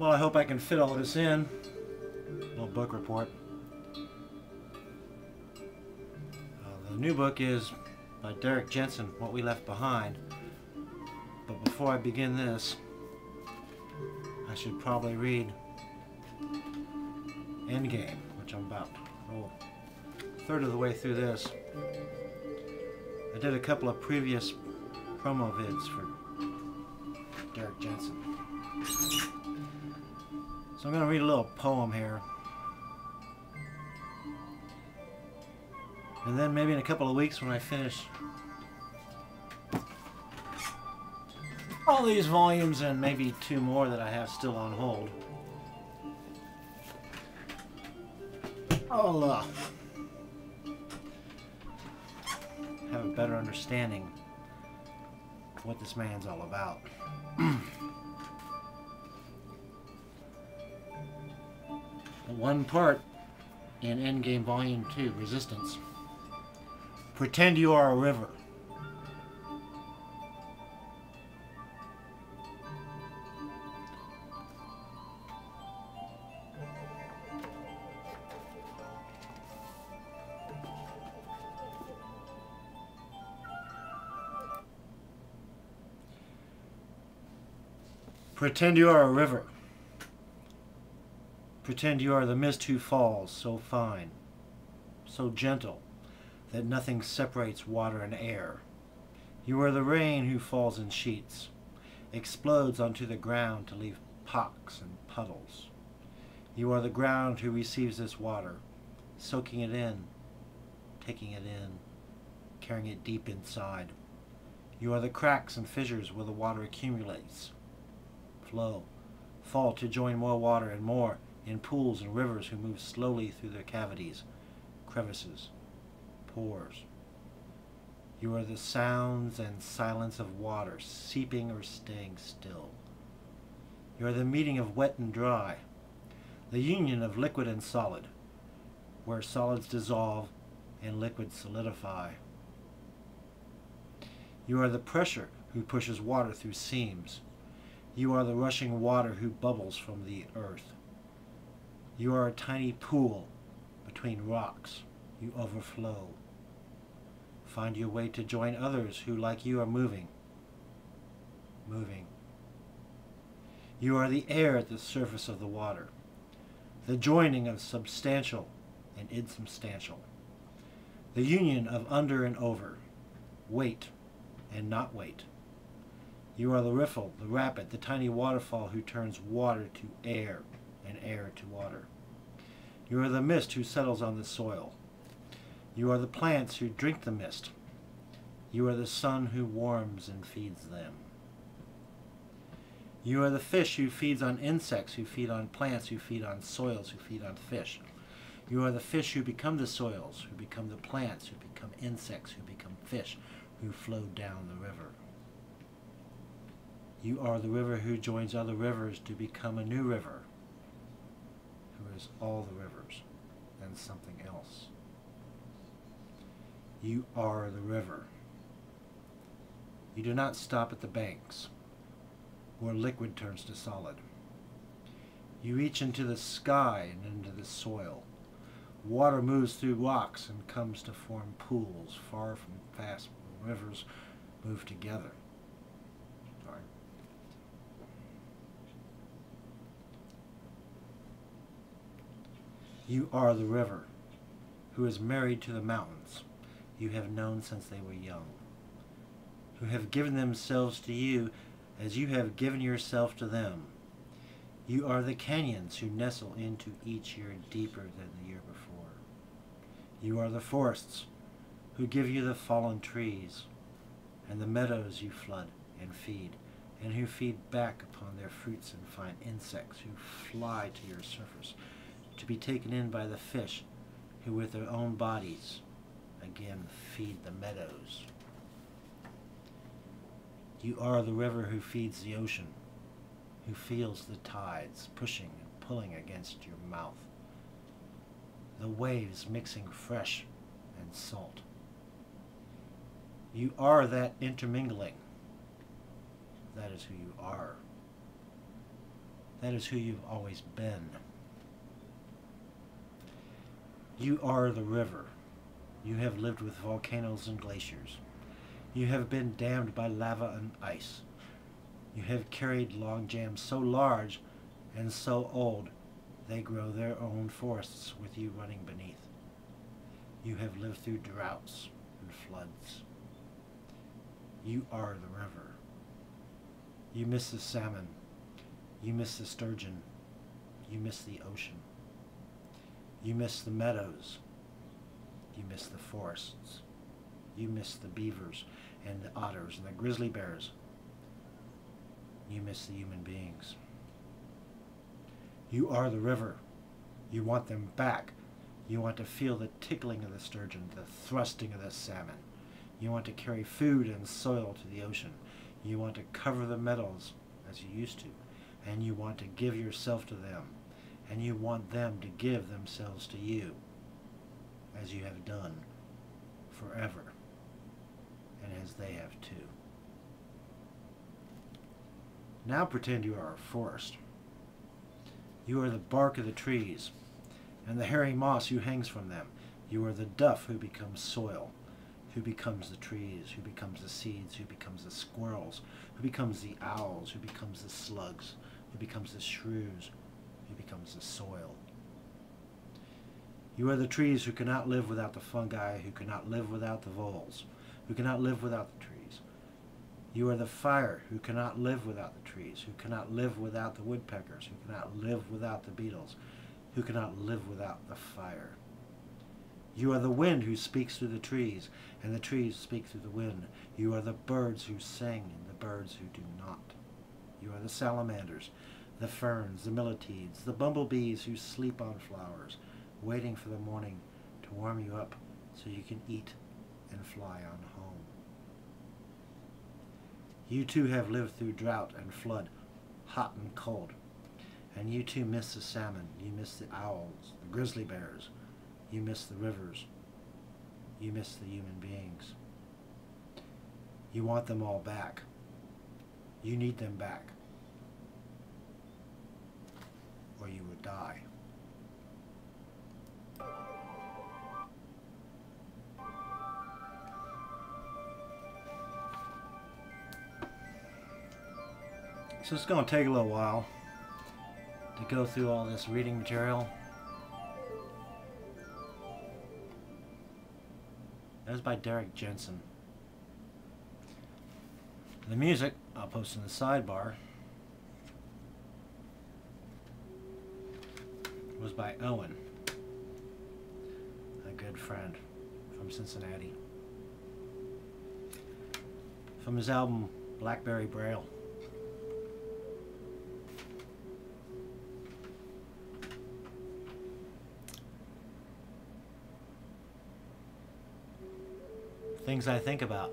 Well, I hope I can fit all of this in. Little book report. The new book is by D.Jensen, What We Left Behind. But before I begin this, I should probably read Endgame, which I'm about a third of the way through this. I did a couple of previous promo vids for D.Jensen. So I'm going to read a little poem here. And then maybe in a couple of weeks when I finish all these volumes and maybe 2 more that I have still on hold, I'll have a better understanding of what this man's all about. One part in Endgame Volume 2, Resistance. Pretend you are a river. Pretend you are a river. Pretend you are the mist who falls, so fine, so gentle, that nothing separates water and air. You are the rain who falls in sheets, explodes onto the ground to leave pocks and puddles. You are the ground who receives this water, soaking it in, taking it in, carrying it deep inside. You are the cracks and fissures where the water accumulates, flow, fall to join more water and more in pools and rivers who move slowly through their cavities, crevices, pores. You are the sounds and silence of water seeping or staying still. You are the meeting of wet and dry, the union of liquid and solid, where solids dissolve and liquids solidify. You are the pressure who pushes water through seams. You are the rushing water who bubbles from the earth. You are a tiny pool between rocks. You overflow. Find your way to join others who, like you, are moving. Moving. You are the air at the surface of the water, the joining of substantial and insubstantial, the union of under and over, weight and not weight. You are the riffle, the rapid, the tiny waterfall who turns water to air and air to water. You are the mist who settles on the soil. You are the plants who drink the mist. You are the sun who warms and feeds them. You are the fish who feeds on insects, who feed on plants, who feed on soils, who feed on fish. You are the fish who become the soils, who become the plants, who become insects, who become fish, who flow down the river. You are the river who joins other rivers to become a new river, who is all the rivers and something else. You are the river. You do not stop at the banks, where liquid turns to solid. You reach into the sky and into the soil. Water moves through rocks and comes to form pools far from fast rivers move together. Sorry. You are the river, who is married to the mountains you have known since they were young, who have given themselves to you as you have given yourself to them. You are the canyons who nestle into each year deeper than the year before. You are the forests who give you the fallen trees, and the meadows you flood and feed, and who feed back upon their fruits and find insects who fly to your surface, to be taken in by the fish, who with their own bodies again feed the meadows. You are the river who feeds the ocean, who feels the tides pushing and pulling against your mouth, the waves mixing fresh and salt. You are that intermingling. That is who you are. That is who you've always been. You are the river. You have lived with volcanoes and glaciers. You have been dammed by lava and ice. You have carried log jams so large and so old they grow their own forests with you running beneath. You have lived through droughts and floods. You are the river. You miss the salmon. You miss the sturgeon. You miss the ocean. You miss the meadows. You miss the forests. You miss the beavers and the otters and the grizzly bears. You miss the human beings. You are the river. You want them back. You want to feel the tickling of the sturgeon, the thrusting of the salmon. You want to carry food and soil to the ocean. You want to cover the meadows as you used to. And you want to give yourself to them. And you want them to give themselves to you, as you have done forever, and as they have too. Now pretend you are a forest. You are the bark of the trees, and the hairy moss who hangs from them. You are the duff who becomes soil, who becomes the trees, who becomes the seeds, who becomes the squirrels, who becomes the owls, who becomes the slugs, who becomes the shrews, who becomes the soil. You are the trees who cannot live without the fungi, who cannot live without the voles, who cannot live without the trees. You are the fire who cannot live without the trees, who cannot live without the woodpeckers, who cannot live without the beetles, who cannot live without the fire. You are the wind who speaks through the trees, and the trees speak through the wind. You are the birds who sing, and the birds who do not. You are the salamanders, the ferns, the millipedes, the bumblebees who sleep on flowers, waiting for the morning to warm you up so you can eat and fly on home. You too have lived through drought and flood, hot and cold, and you too miss the salmon, you miss the owls, the grizzly bears, you miss the rivers, you miss the human beings. You want them all back. You need them back, or you would die. So it's going to take a little while to go through all this reading material. That was by D.Jensen. The music I'll post in the sidebar was by Owen, a good friend from Cincinnati, from his album Blackberry Braille. Things I think about.